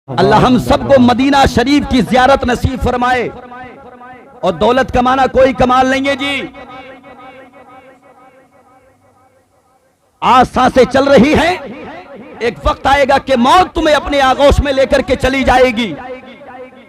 अल्लाह हम सबको मदीना शरीफ की ज़ियारत नसीब फरमाए। और दौलत कमाना कोई कमाल नहीं है जी। आज सांसें चल रही हैं, एक वक्त आएगा कि मौत तुम्हें अपने आगोश में लेकर के चली जाएगी।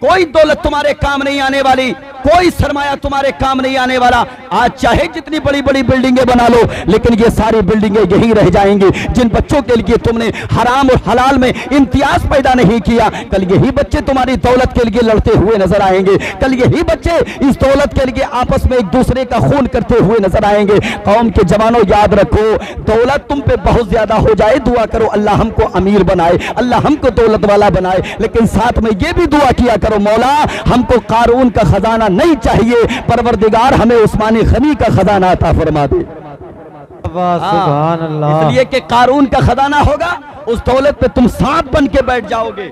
कोई दौलत तुम्हारे काम नहीं आने वाली, कोई सरमाया तुम्हारे काम नहीं आने वाला। आज चाहे जितनी बड़ी बड़ी बिल्डिंगें बना लो, लेकिन ये सारी बिल्डिंगें यही रह जाएंगी। जिन बच्चों के लिए तुमने हराम और हलाल में इम्तियाज पैदा नहीं किया, कल यही बच्चे तुम्हारी दौलत के लिए लड़ते हुए नजर आएंगे। कल यही बच्चे इस दौलत के लिए आपस में एक दूसरे का खून करते हुए नजर आएंगे। कौम के जवानों, याद रखो, दौलत तुम पे बहुत ज्यादा हो जाए, दुआ करो अल्लाह हमको अमीर बनाए, अल्लाह हमको दौलत वाला बनाए। लेकिन साथ में ये भी दुआ किया करो, मौला हमको कारून का खजाना नहीं चाहिए, परवरदिगार हमें उस्मानी गनी का खजाना अता फरमा दे। सुभान अल्लाह। इसलिए कि कारून का खजाना होगा, उस दौलत पे तुम सांप बन के बैठ जाओगे।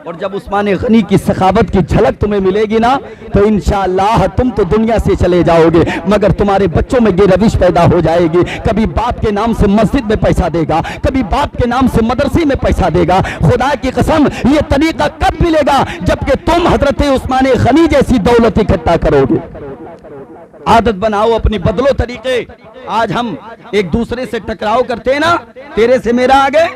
और जब उस्मानी गनी की सखावत की झलक तुम्हें मिलेगी ना, तो इंशाअल्लाह तुम तो दुनिया से चले जाओगे, मगर तुम्हारे बच्चों में ये रविश पैदा हो जाएगी। कभी बाप के नाम से मस्जिद में पैसा देगा, कभी बाप के नाम से मदरसे में पैसा देगा। खुदा की कसम, ये तरीका कब मिलेगा? जबकि तुम हजरत उस्मानी गनी जैसी दौलत इकट्ठा करोगे। आदत बनाओ अपनी, बदलो तरीके। आज हम एक दूसरे से टकराव करते हैं ना, तेरे से मेरा आगे,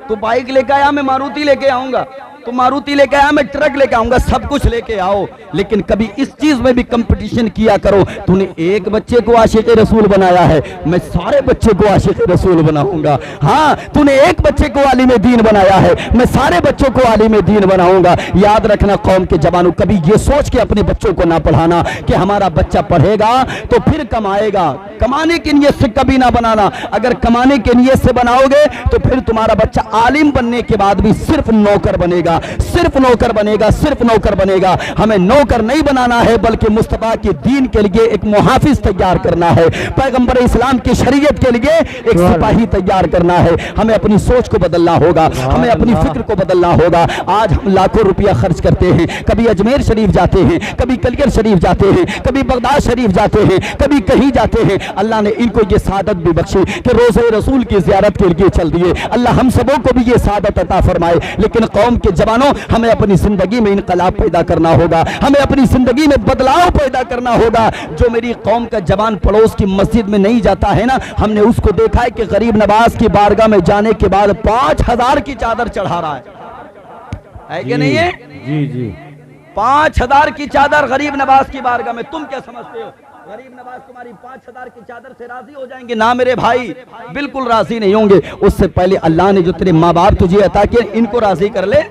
तू बाइक लेके आया मैं मारुति लेके आऊंगा, तू मारुति लेके आया मैं ट्रक लेके आऊंगा, सब कुछ लेके आओ, लेकिन कभी इस चीज में भी कंपटीशन किया करो। तूने एक बच्चे को आशिक रसूल बनाया है, मैं सारे बच्चे को आशिक रसूल बनाऊंगा। हाँ, तूने एक बच्चे को आलिम दीन बनाया है, मैं सारे बच्चों को आलिम दीन बनाऊंगा। याद रखना कौम के जवानों, कभी ये सोच के अपने बच्चों को ना पढ़ाना कि हमारा बच्चा पढ़ेगा तो फिर कमाएगा। कमाने की नीयत से कभी ना बनाना। अगर कमाने की नीयत से बनाओगे तो फिर तुम्हारा बच्चा आलिम बनने के बाद भी सिर्फ नौकर बनेगा, सिर्फ नौकर बनेगा, सिर्फ नौकर बनेगा। हमें नौकर नहीं बनाना है, बल्कि मुस्तफा के दीन के लिए एक मुहाफिज तैयार करना है, पैगंबर इस्लाम की शरीयत के लिए एक सिपाही तैयार करना है। हमें अपनी सोच को बदलना होगा, हमें अपनी फिक्र को बदलना होगा। आज हम लाखों रुपया खर्च करते हैं, कभी अजमेर शरीफ जाते हैं, कभी कलियर शरीफ जाते हैं, कभी बगदाद शरीफ जाते हैं, कभी कहीं जाते हैं। अल्लाह ने इनको ये सादत भी बख्शी कि रोज़े रसूल की ज़ियारत के लिए चल दिए। अल्लाह हम सबों को भी ये सादत अता फरमाए। लेकिन कौम के जवानों, हमें अपनी जिंदगी में इनकलाब पैदा करना होगा, हमें अपनी जिंदगी में बदलाव पैदा करना होगा। जो मेरी कौम का जवान पड़ोस की मस्जिद में नहीं जाता है ना, हमने उसको देखा है कि गरीब नवाज की बारगाह में जाने के बाद 5000 की चादर चढ़ा रहा है कि नहीं है? जी जी, 5000 की चादर गरीब नवाज की बारगाह में। तुम क्या समझते हो गरीब नवाज तुम्हारी 5000 की चादर से राजी हो जाएंगे? ना मेरे भाई, बिल्कुल राजी नहीं होंगे। उससे पहले अल्लाह ने जो तेरे माँ बाप तुझे अता किए, इनको राजी कर ले।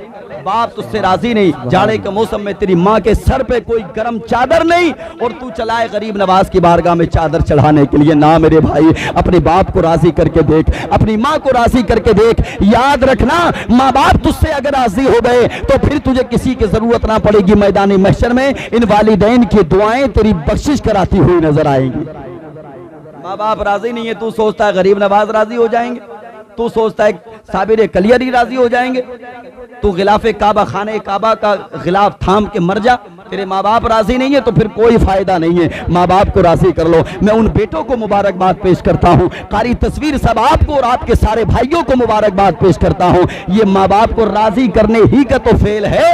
बाप तुझसे राजी नहीं, जाड़े के मौसम में तेरी माँ के सर पे कोई गर्म चादर नहीं, और तू चलाए गरीब नवाज की बारगाह में चादर चढ़ाने के लिए। ना मेरे भाई, अपने बाप को राजी करके देख, अपनी माँ को राजी करके देख। याद रखना, माँ बाप तुझसे अगर राजी हो गए तो फिर तुझे किसी की जरूरत ना पड़ेगी। मैदानी महशर में इन वालिदैन की दुआएं तेरी बख्शिश कराती हुई नजर आएंगी। माँ बाप राजी नहीं है, तू सोचता है गरीब नवाज राजी हो जाएंगे, तू सोचता है साबिर कलियरी राजी हो जाएंगे, तू गिलाफ काबा, खाने काबा का गिलाफ थाम के मर जा। तेरे माँ बाप राजी नहीं है तो फिर कोई फायदा नहीं है। माँ बाप को राजी कर लो। मैं उन बेटों को मुबारकबाद पेश करता हूँ, कारी तस्वीर साहब आपको और आपके सारे भाइयों को मुबारकबाद पेश करता हूँ। ये माँ बाप को राजी करने ही का तो फेल है।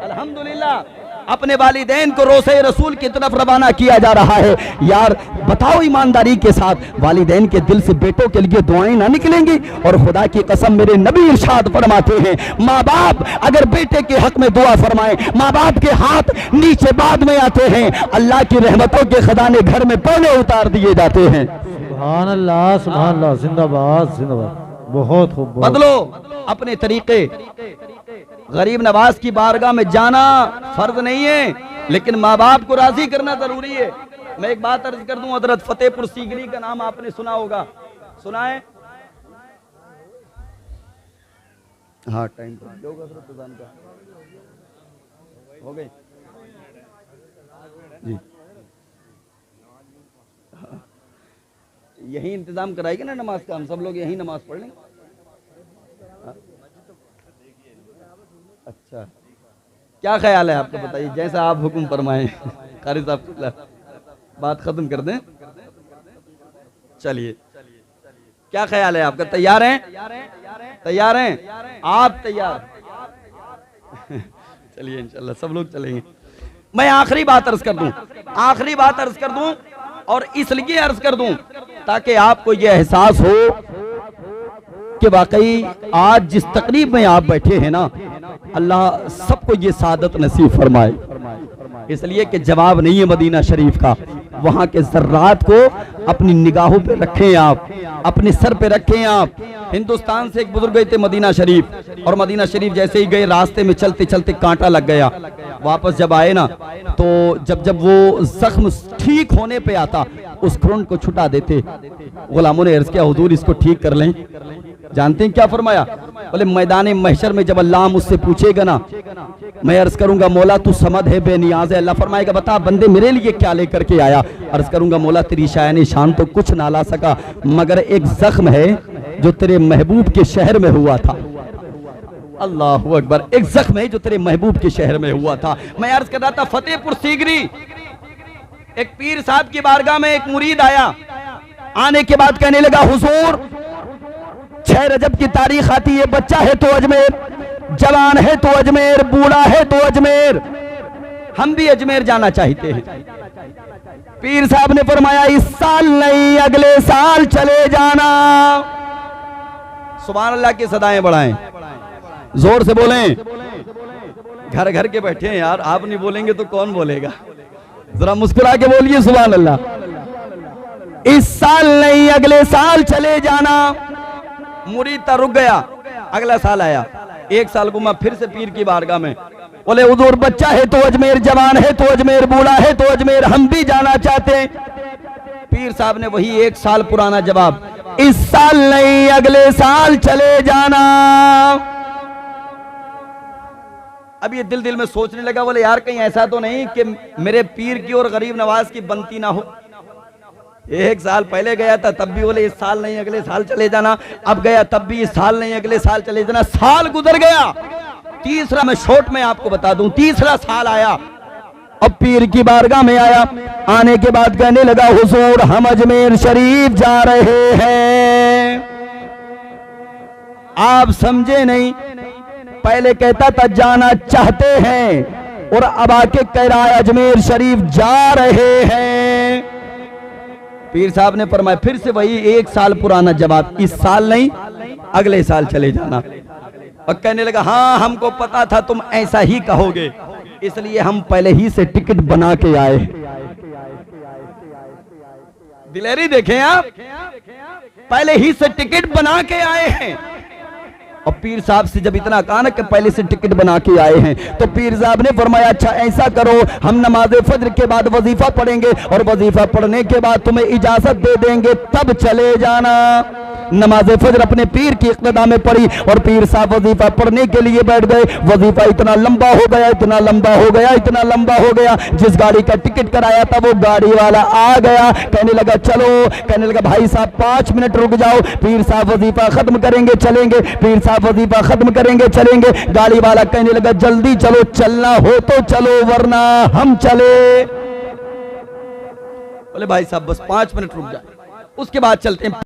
अल्हम्दुलिल्लाह अपने वालिदैन को रोज़े रसूल की तरफ रवाना किया जा रहा है। यार बताओ ईमानदारी के साथ, वालिदैन के दिल से बेटों के लिए दुआएं ना निकलेंगी? और खुदा की कसम, मेरे नबी इरशाद फरमाते हैं, माँ बाप अगर बेटे के हक में दुआ फरमाए, माँ बाप के हाथ नीचे बाद में आते हैं, अल्लाह की रहमतों के खजाने घर में पहले उतार दिए जाते हैं। सुभान अल्लाह, सुभान अल्लाह, जिंदाबाद जिंदाबाद। बहुत खूब। बदलो अपने तरीके। गरीब नवाज की बारगाह में जाना फर्ज नहीं है, लेकिन माँ बाप को राजी करना जरूरी है। मैं एक बात अर्ज कर दूं, हजरत फतेहपुर सीगरी का नाम आपने सुना होगा, सुना है? हाँ, टाइम हो गई जी। यही इंतजाम कराएगी ना नमाज का, हम सब लोग यही नमाज पढ़ लेंगे। अच्छा, क्या ख्याल है आपका, बताइए, जैसा आप हुक्म फरमाएं। कारी साहब बात खत्म कर दें, चलिए क्या ख्याल है आपका? तैयार हैं? तैयार हैं? आप तैयार? चलिए इंशाल्लाह सब लोग चलेंगे। मैं आखिरी बात अर्ज कर दूं, आखिरी बात अर्ज कर दूं, और इसलिए अर्ज कर दूं ताकि आपको यह एहसास हो कि वाकई आज जिस तकरीब में आप बैठे हैं ना, अल्लाह सबको ये सादत नसीब फरमाए। इसलिए कि जवाब नहीं है मदीना शरीफ का, वहां के जर्रात को अपनी निगाहों पे रखें आप, अपने सर पे रखें आप। हिंदुस्तान से एक बुजुर्ग गए थे मदीना शरीफ, और मदीना शरीफ जैसे ही गए रास्ते में चलते चलते कांटा लग गया। वापस जब आए ना तो जब वो जख्म ठीक होने पे आता उस खून को छुटा देते। गुलामों ने अर्ज किया हुजूर इसको ठीक कर लें। जानते हैं क्या फरमाया? बोले मैदान महशर में जब अल्लाह मुझसे पूछेगा ना, मैं अर्ज करूंगा मौला तू समद है बेनियाज है। अल्लाह फरमाएगा बता बंदे मेरे लिए क्या लेकर के आया? अर्ज करूंगा मौला तेरी शान शान तो कुछ ना ला सका, मगर एक जख्म है जो तेरे महबूब के शहर में हुआ था। अल्लाहु अकबर, एक जख्म है जो तेरे महबूब के शहर में हुआ था। मैं अर्ज कर रहा था फतेहपुर सीगरी, एक पीर साहब की बारगाह में एक मुरीद आया। आने के बाद कहने लगा हुजूर 6 रजब की तारीख आती है, बच्चा है तो अजमेर, जवान है तो अजमेर, बूढ़ा है तो अजमेर, हम भी अजमेर जाना चाहते हैं। पीर साहब ने फरमाया इस साल नहीं अगले साल चले जाना। सुभान अल्लाह की सदाएं बढ़ाएं, जोर से बोलें। घर घर के बैठे हैं यार, आप नहीं बोलेंगे तो कौन बोलेगा? जरा मुस्कुरा के बोलिए सुभान अल्लाह। इस साल नहीं अगले साल चले जाना। मुरीद था, रुक गया, अगला साल आया, 1 साल घुमा, फिर से पीर की बारगाह में बोले हुजूर बच्चा है तो अजमेर, जवान है तो अजमेर, बूढ़ा है तो अजमेर, हम भी जाना चाहते हैं। पीर साहब ने वही 1 साल पुराना जवाब, इस साल नहीं अगले साल चले जाना। अब ये दिल में सोचने लगा, बोले यार कहीं ऐसा तो नहीं कि मेरे पीर की और गरीब नवाज की बनती ना हो। 1 साल पहले गया था तब भी बोले इस साल नहीं अगले साल चले जाना, अब गया तब भी इस साल नहीं अगले साल चले जाना। साल गुजर गया, तीसरा, मैं शॉर्ट में आपको बता दूं, तीसरा साल आया। अब पीर की बारगाह में आया। आने के बाद कहने लगा हुजूर हम अजमेर शरीफ जा रहे हैं। आप समझे नहीं, पहले कहता था जाना चाहते हैं, और अब आके कह रहा है अजमेर शरीफ जा रहे हैं। पीर साहब ने फरमाया फिर से वही 1 साल पुराना जवाब, इस साल नहीं अगले साल चले जाना। और कहने लगा हाँ हमको पता था तुम ऐसा ही कहोगे, इसलिए हम पहले ही से टिकट बना के आए। दिलेरी देखें आप, पहले ही से टिकट बना के आए हैं। और पीर साहब से जब इतना कहा ना कि पहले से टिकट बना के आए हैं, तो पीर साहब ने फरमाया अच्छा ऐसा करो, हम नमाज फजर के बाद वजीफा पढ़ेंगे, और वजीफा पढ़ने के बाद तुम्हें इजाजत दे देंगे, तब चले जाना। नमाज फजर अपने पीर की इक़्तिदा में पढ़ी, और पीर साहब वजीफा पढ़ने के लिए बैठ गए। वजीफा इतना लंबा हो गया, इतना लंबा हो गया, इतना लंबा हो गया, जिस गाड़ी का टिकट कराया था वो गाड़ी वाला आ गया। कहने लगा चलो, कहने लगा भाई साहब 5 मिनट रुक जाओ, पीर साहब वजीफा खत्म करेंगे चलेंगे, पीर साहब वजीफा खत्म करेंगे चलेंगे। गाड़ी वाला कहने लगा जल्दी चलो, चलना हो तो चलो वरना हम चले। बोले भाई साहब बस 5 मिनट रुक जाए, उसके बाद चलते हैं।